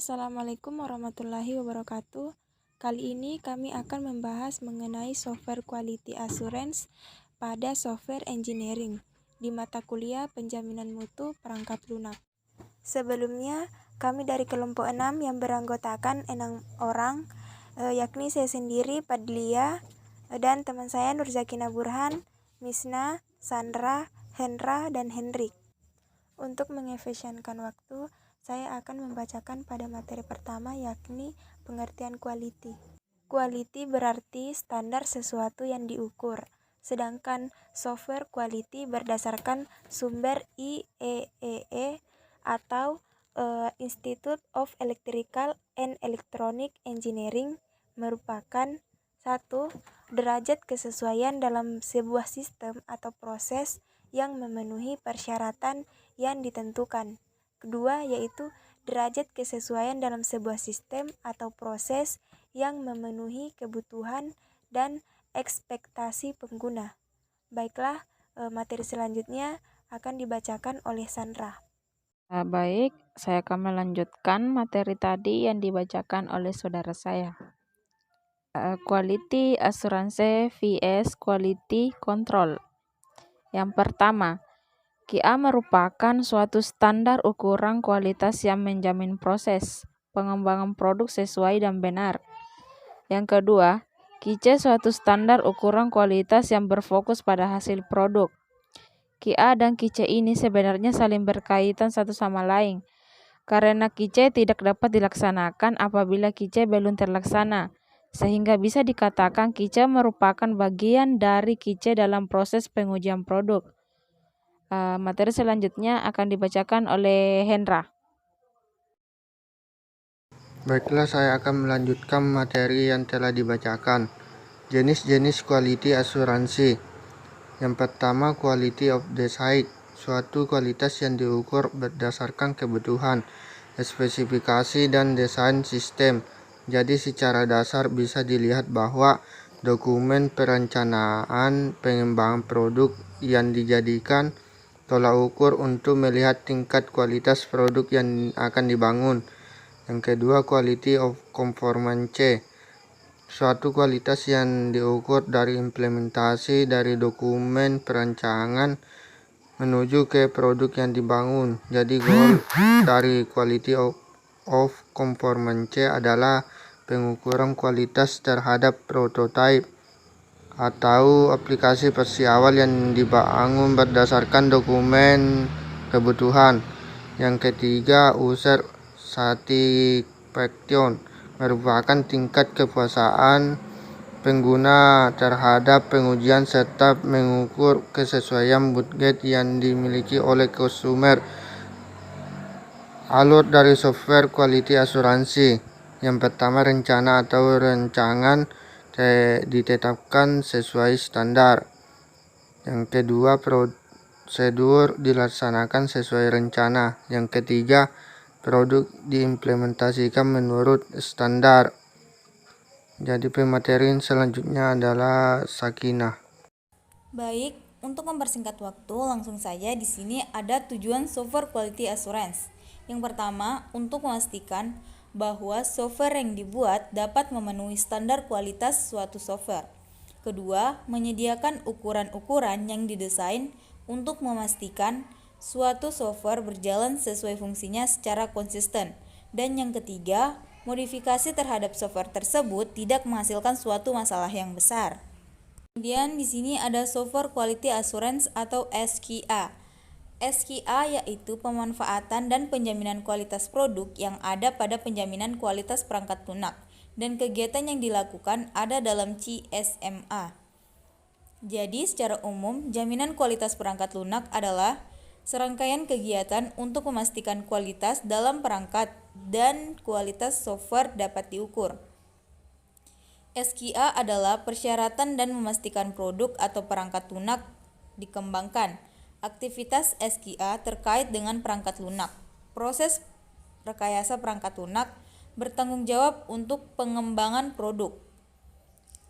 Assalamualaikum warahmatullahi wabarakatuh. Kali ini kami akan membahas mengenai software quality assurance pada software engineering di mata kuliah penjaminan mutu perangkat lunak. Sebelumnya, kami dari kelompok 6 yang beranggotakan 6 orang, yakni saya sendiri, Padlia, dan teman saya Nurzakina Burhan, Misna, Sandra, Hendra, dan Hendrik. Untuk mengefisienkan waktu, saya akan membacakan pada materi pertama, yakni pengertian quality. Quality berarti standar sesuatu yang diukur, sedangkan software quality berdasarkan sumber IEEE atau Institute of Electrical and Electronic Engineering merupakan 1. Derajat kesesuaian dalam sebuah sistem atau proses yang memenuhi persyaratan yang ditentukan. Kedua, yaitu derajat kesesuaian dalam sebuah sistem atau proses yang memenuhi kebutuhan dan ekspektasi pengguna. Baiklah, materi selanjutnya akan dibacakan oleh Sandra. Baik, saya akan melanjutkan materi tadi yang dibacakan oleh saudara saya. Quality Assurance vs Quality Control. Yang pertama, QA merupakan suatu standar ukuran kualitas yang menjamin proses pengembangan produk sesuai dan benar. Yang kedua, QC suatu standar ukuran kualitas yang berfokus pada hasil produk. QA dan QC ini sebenarnya saling berkaitan satu sama lain, karena QC tidak dapat dilaksanakan apabila QC belum terlaksana, sehingga bisa dikatakan QC merupakan bagian dari QC dalam proses pengujian produk. Materi selanjutnya akan dibacakan oleh Hendra. Baiklah, saya akan melanjutkan materi yang telah dibacakan. Jenis-jenis quality asuransi. Yang pertama, quality of the site, suatu kualitas yang diukur berdasarkan kebutuhan, spesifikasi, dan desain sistem. Jadi secara dasar bisa dilihat bahwa dokumen perencanaan pengembangan produk yang dijadikan tolak ukur untuk melihat tingkat kualitas produk yang akan dibangun. Yang kedua, quality of conformance, suatu kualitas yang diukur dari implementasi dari dokumen perancangan menuju ke produk yang dibangun. Jadi goal dari quality of conformance adalah pengukuran kualitas terhadap prototipe atau aplikasi versi awal yang dibangun berdasarkan dokumen kebutuhan. Yang ketiga, user satisfaction, merupakan tingkat kepuasan pengguna terhadap pengujian serta mengukur kesesuaian budget yang dimiliki oleh konsumer. Alur dari software quality asuransi. Yang pertama, rencana atau rancangan ditetapkan sesuai standar. Yang kedua, prosedur dilaksanakan sesuai rencana. Yang ketiga, produk diimplementasikan menurut standar. Jadi pemateri selanjutnya adalah Sakinah. Baik, untuk mempersingkat waktu, langsung saja di sini ada tujuan software quality assurance. Yang pertama, untuk memastikan bahwa software yang dibuat dapat memenuhi standar kualitas suatu software. Kedua, menyediakan ukuran-ukuran yang didesain untuk memastikan suatu software berjalan sesuai fungsinya secara konsisten. Dan yang ketiga, modifikasi terhadap software tersebut tidak menghasilkan suatu masalah yang besar. Kemudian di sini ada software quality assurance atau SQA. SQA yaitu pemanfaatan dan penjaminan kualitas produk yang ada pada penjaminan kualitas perangkat lunak, dan kegiatan yang dilakukan ada dalam CSMA. Jadi secara umum, jaminan kualitas perangkat lunak adalah serangkaian kegiatan untuk memastikan kualitas dalam perangkat dan kualitas software dapat diukur. SQA adalah persyaratan dan memastikan produk atau perangkat lunak dikembangkan. Aktivitas SQA terkait dengan perangkat lunak. Proses rekayasa perangkat lunak bertanggung jawab untuk pengembangan produk.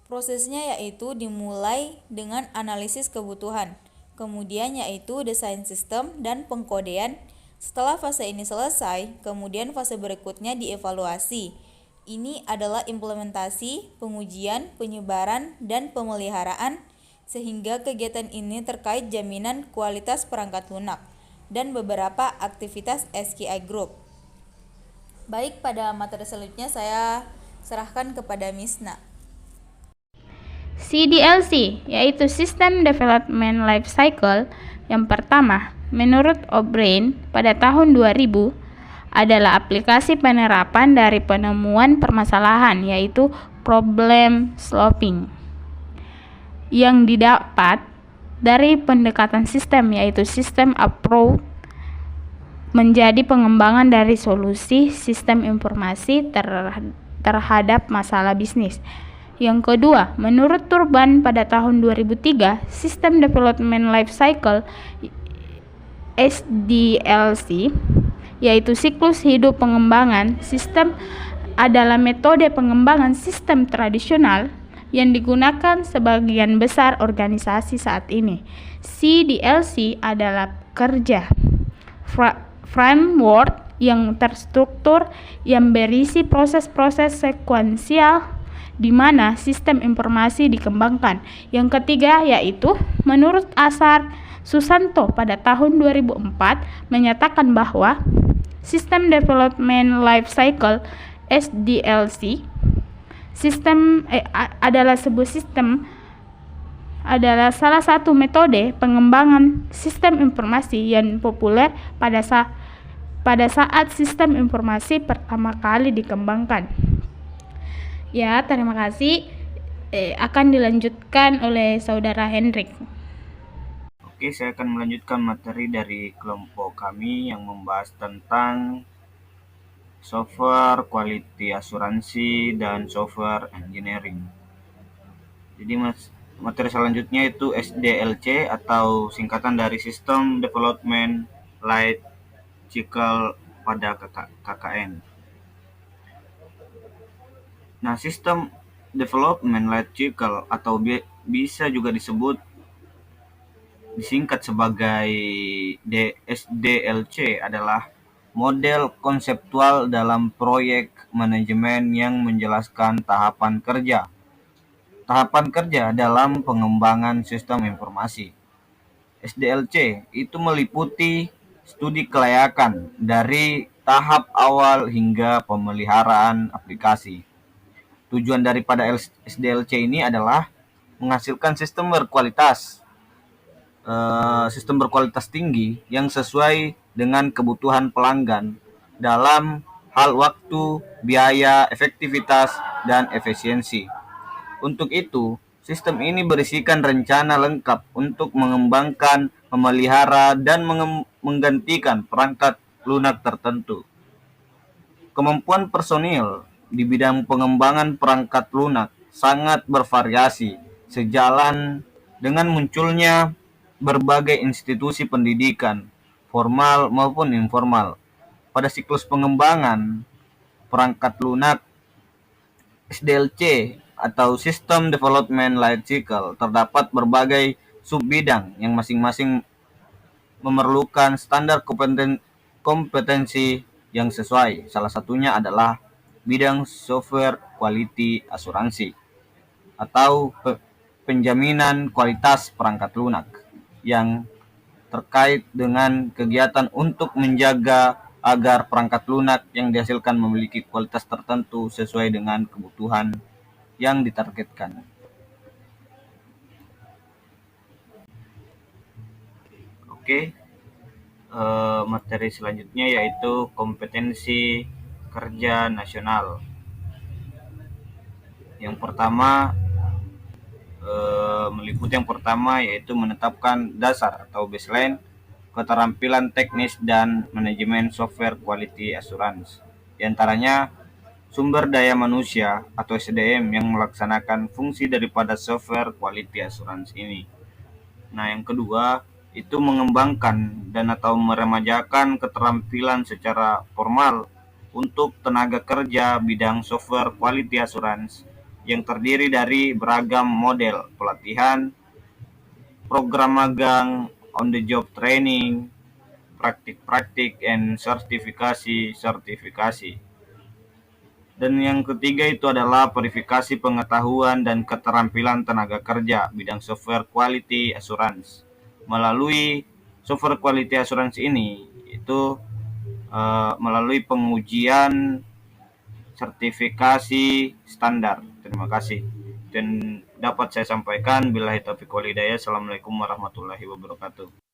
Prosesnya yaitu dimulai dengan analisis kebutuhan, kemudian yaitu desain sistem dan pengkodean, Setelah fase ini selesai, kemudian fase berikutnya dievaluasi. Ini adalah implementasi, pengujian, penyebaran, dan pemeliharaan, sehingga kegiatan ini terkait jaminan kualitas perangkat lunak dan beberapa aktivitas SKI Group. Baik, pada materi selanjutnya saya serahkan kepada Misna. CDLC, yaitu System Development Life Cycle, yang pertama, menurut O'Brien pada tahun 2000, adalah aplikasi penerapan dari penemuan permasalahan, yaitu problem solving, yang didapat dari pendekatan sistem, yaitu system approach, menjadi pengembangan dari solusi sistem informasi terhadap masalah bisnis. Yang kedua, menurut Turban pada tahun 2003, System Development Life Cycle SDLC, yaitu siklus hidup pengembangan sistem, adalah metode pengembangan sistem tradisional yang digunakan sebagian besar organisasi saat ini. CDLC adalah kerja framework yang terstruktur yang berisi proses-proses sekuensial di mana sistem informasi dikembangkan. Yang ketiga yaitu menurut Asar Susanto pada tahun 2004 menyatakan bahwa System Development Life Cycle SDLC adalah salah satu metode pengembangan sistem informasi yang populer pada saat sistem informasi pertama kali dikembangkan. Ya, terima kasih. Akan dilanjutkan oleh Saudara Hendrik. Oke, saya akan melanjutkan materi dari kelompok kami yang membahas tentang software quality asuransi dan software engineering. Jadi materi selanjutnya itu SDLC atau singkatan dari System Development Life Cycle pada KKN. Nah, System Development Life Cycle atau bisa juga disingkat sebagai SDLC adalah model konseptual dalam proyek manajemen yang menjelaskan tahapan kerja dalam pengembangan sistem informasi. SDLC itu meliputi studi kelayakan dari tahap awal hingga pemeliharaan aplikasi. Tujuan daripada SDLC ini adalah menghasilkan sistem berkualitas tinggi yang sesuai dengan kebutuhan pelanggan dalam hal waktu, biaya, efektivitas, dan efisiensi. Untuk itu, sistem ini berisikan rencana lengkap untuk mengembangkan, memelihara, dan menggantikan perangkat lunak tertentu. Kemampuan personil di bidang pengembangan perangkat lunak sangat bervariasi sejalan dengan munculnya berbagai institusi pendidikan, formal maupun informal. Pada siklus pengembangan perangkat lunak SDLC atau System Development Life Cycle terdapat berbagai subbidang yang masing-masing memerlukan standar kompetensi yang sesuai. Salah satunya adalah bidang software quality asuransi atau penjaminan kualitas perangkat lunak yang terkait dengan kegiatan untuk menjaga agar perangkat lunak yang dihasilkan memiliki kualitas tertentu sesuai dengan kebutuhan yang ditargetkan. Oke, materi selanjutnya yaitu kompetensi kerja nasional. Yang pertama yaitu menetapkan dasar atau baseline keterampilan teknis dan manajemen software quality assurance. Di antaranya sumber daya manusia atau SDM yang melaksanakan fungsi daripada software quality assurance ini. Nah, yang kedua itu mengembangkan dan atau meremajakan keterampilan secara formal untuk tenaga kerja bidang software quality assurance yang terdiri dari beragam model pelatihan, program magang, on the job training, praktik-praktik, and sertifikasi. Dan yang ketiga itu adalah verifikasi pengetahuan dan keterampilan tenaga kerja bidang software quality assurance. Melalui software quality assurance ini itu melalui pengujian sertifikasi standar. Terima kasih. Dan dapat saya sampaikan, billahi taufiq wal hidayah. Assalamualaikum warahmatullahi wabarakatuh.